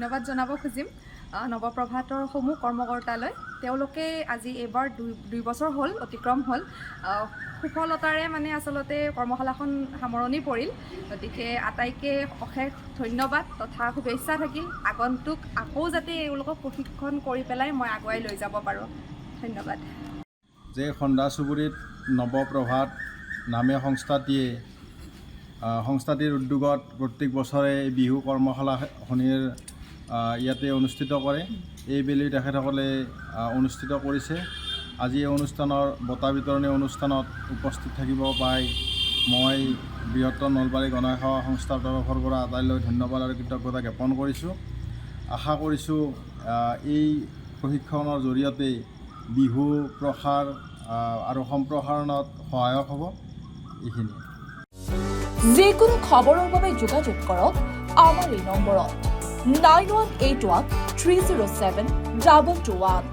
ধন্যবাদ জনাব খুজিম নৱপ্ৰভাতৰ সমূহ কৰ্মকৰ্তালৈ। তেওঁলোকে আজি এইবাৰ 2 বছৰ হ'ল অতিক্ৰম হ'ল সুফলতাৰে মানে আচলতে কৰ্মশালাখন সামৰণি পৰিল। গতিকে আটাইকে অশেষ ধন্যবাদ তথা শুভেচ্ছা থাকিল আগন্তুক আকৌ যাতে এওঁলোকক প্ৰশিক্ষণ কৰি পেলাই মই আগুৱাই লৈ যাব পাৰোঁ। ধন্যবাদ। যে খন্দা চুবুৰীত নৱপ্ৰভাত নামে সংস্থাটিৰ উদ্যোগত প্ৰত্যেক বছৰে বিহু কৰ্মশালাখনিৰ ইয়াতে অনুষ্ঠিত কৰে। এইবেলি তেখেতসকলে অনুষ্ঠিত কৰিছে। আজি এই অনুষ্ঠানৰ বঁটা বিতৰণী অনুষ্ঠানত উপস্থিত থাকিব পাই মই বৃহত্তৰ নলবাৰী গণসেৱা সংস্থাৰ তৰফৰ পৰা আটাইলৈ ধন্যবাদ আৰু কৃতজ্ঞতা জ্ঞাপন কৰিছোঁ। আশা কৰিছোঁ এই প্ৰশিক্ষণৰ জৰিয়তে বিহু প্ৰসাৰ আৰু সম্প্ৰসাৰণত সহায়ক হ'ব। এইখিনি যিকোনো খবৰৰ বাবে যোগাযোগ কৰক আমাৰ এই নম্বৰত 9181 307 221।